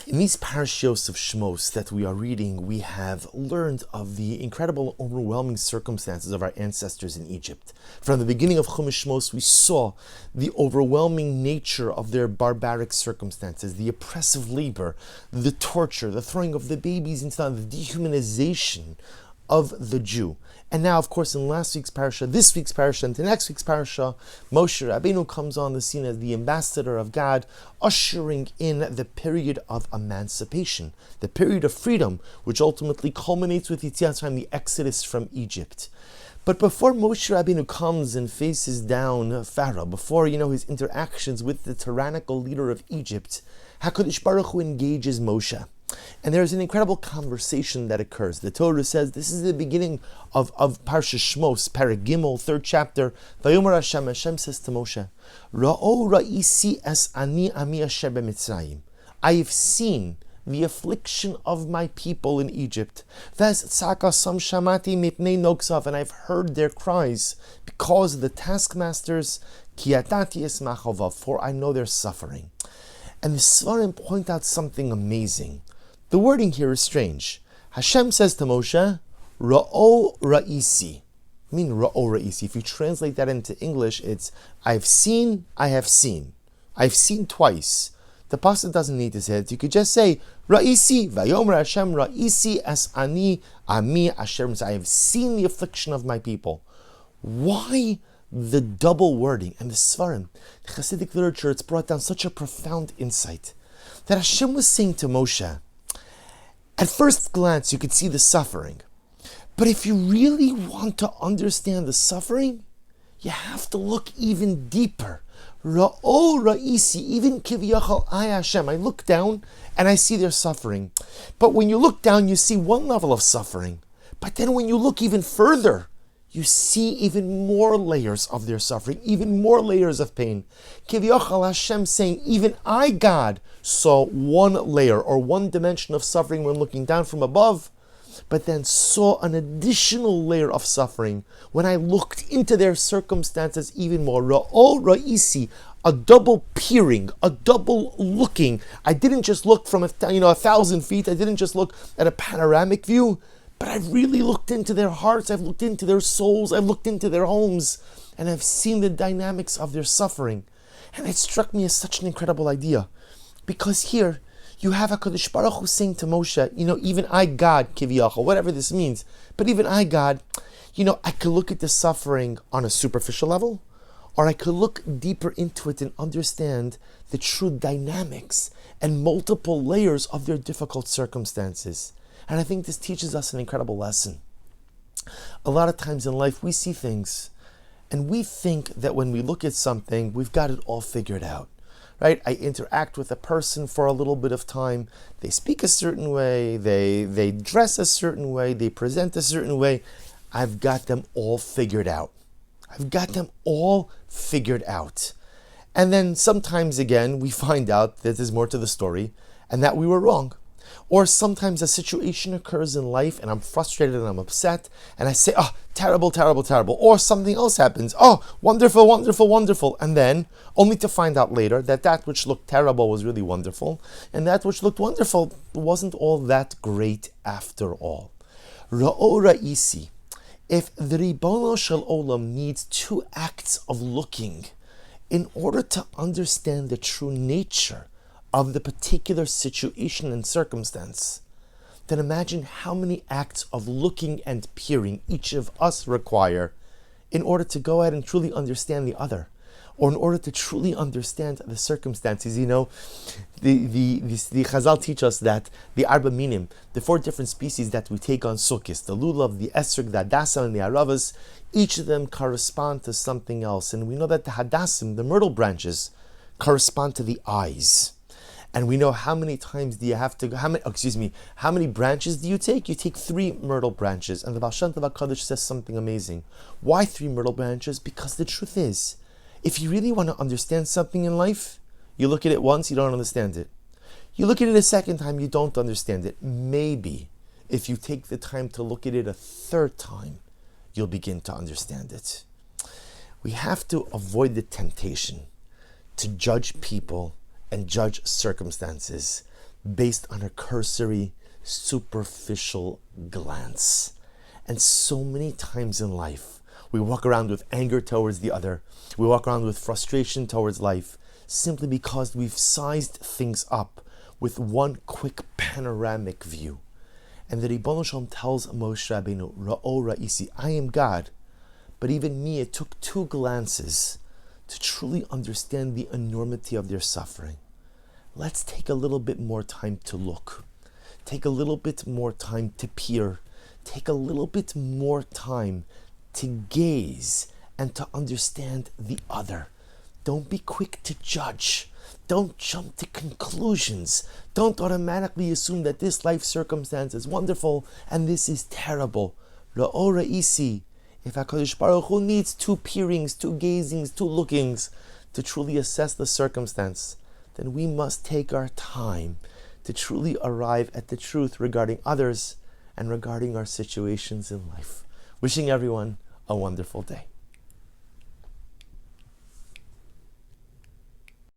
In these parashiyos of Shmos that we are reading, we have learned of the incredible, overwhelming circumstances of our ancestors in Egypt. From the beginning of Chumash Shmos, we saw the overwhelming nature of their barbaric circumstances, the oppressive labor, the torture, the throwing of the babies into the dehumanization of the Jew. And now, of course, in last week's parasha, this week's parasha, and to next week's parasha, Moshe Rabbeinu comes on the scene as the ambassador of God, ushering in the period of emancipation, the period of freedom, which ultimately culminates with Yetziat Mitzrayim, the exodus from Egypt. But before Moshe Rabbeinu comes and faces down Pharaoh, before his interactions with the tyrannical leader of Egypt, HaKadosh Baruch Hu engages Moshe. And there's an incredible conversation that occurs. The Torah says this is the beginning of Parsha Shmos, Perek Gimel, 3rd chapter. Vayomer Hashem says to Moshe, Ra'o ra'isi es ani ami asher b'Mitzrayim. I have seen the affliction of my people in Egypt. V'ez tzakasam shamati mitnei noksav, and I've heard their cries because of the taskmasters, ki yadati es machavav, for I know their suffering. And the Svarim point out something amazing. The wording here is strange. Hashem says to Moshe, Ra'o ra'isi. I mean Ra'o ra'isi. If you translate that into English, it's I've seen, I have seen. I've seen twice. The pasuk doesn't need to say it. You could just say Ra'isi, Vayomer Hashem Ra'isi as ani ami asher. I have seen the affliction of my people. Why the double wording? And the Svarim, the Hasidic literature, it's brought down such a profound insight that Hashem was saying to Moshe, at first glance you could see the suffering, but if you really want to understand the suffering, you have to look even deeper. Ra'o ra'isi, even kiviyachal I Hashem, I look down and I see their suffering. But when you look down, you see one level of suffering. But then when you look even further, you see even more layers of their suffering, even more layers of pain. Kiviyachal Hashem saying, even I, God, saw one layer or one dimension of suffering when looking down from above, but then saw an additional layer of suffering when I looked into their circumstances even more. Ra'o ra'isi, a double peering, a double looking. I didn't just look from 1,000 feet. I didn't just look at a panoramic view, but I've really looked into their hearts. I've looked into their souls. I've looked into their homes, and I've seen the dynamics of their suffering. And it struck me as such an incredible idea, because here you have HaKadosh Baruch Hu saying to Moshe, even I, God, kiviyachal, whatever this means, but even I, God, I could look at the suffering on a superficial level, or I could look deeper into it and understand the true dynamics and multiple layers of their difficult circumstances. And I think this teaches us an incredible lesson. A lot of times in life we see things and we think that when we look at something, we've got it all figured out. Right? I interact with a person for a little bit of time. They speak a certain way, they dress a certain way, they present a certain way. I've got them all figured out. I've got them all figured out. And then sometimes again, we find out that there's more to the story and that we were wrong. Or sometimes a situation occurs in life and I'm frustrated and I'm upset and I say, oh, terrible, terrible, terrible. Or something else happens. Oh, wonderful, wonderful, wonderful. And then only to find out later that which looked terrible was really wonderful, and that which looked wonderful wasn't all that great after all. Ra'o ra'isi. If the Ribono Shel Olam needs 2 acts of looking in order to understand the true nature of the particular situation and circumstance, then imagine how many acts of looking and peering each of us require in order to go out and truly understand the other, or in order to truly understand the circumstances. The Chazal teach us that the Arba Minim, the 4 different species that we take on Sukkot, the Lulav, the Esrog, the Hadassah, and the Aravas, each of them correspond to something else. And we know that the Hadassim, the myrtle branches, correspond to the eyes. And we know how many times do you have to, how many branches do you take? You take 3 myrtle branches. And the Baal Shem Tov HaKadosh says something amazing. Why 3 myrtle branches? Because the truth is, if you really want to understand something in life, you look at it once, you don't understand it. You look at it a second time, you don't understand it. Maybe if you take the time to look at it a 3rd time, you'll begin to understand it. We have to avoid the temptation to judge people and judge circumstances based on a cursory, superficial glance. And so many times in life, we walk around with anger towards the other. We walk around with frustration towards life simply because we've sized things up with one quick panoramic view. And the Ribbon Shalom tells Moshe Rabbeinu, Ra'o Ra'isi, I am God. But even me, it took 2 glances to truly understand the enormity of their suffering. Let's take a little bit more time to look. Take a little bit more time to peer. Take a little bit more time to gaze and to understand the other. Don't be quick to judge. Don't jump to conclusions. Don't automatically assume that this life circumstance is wonderful and this is terrible. Ra'o Ra'isi. If HaKadosh Baruch Hu needs 2 peerings, 2 gazings, 2 lookings to truly assess the circumstance, then we must take our time to truly arrive at the truth regarding others and regarding our situations in life. Wishing everyone a wonderful day.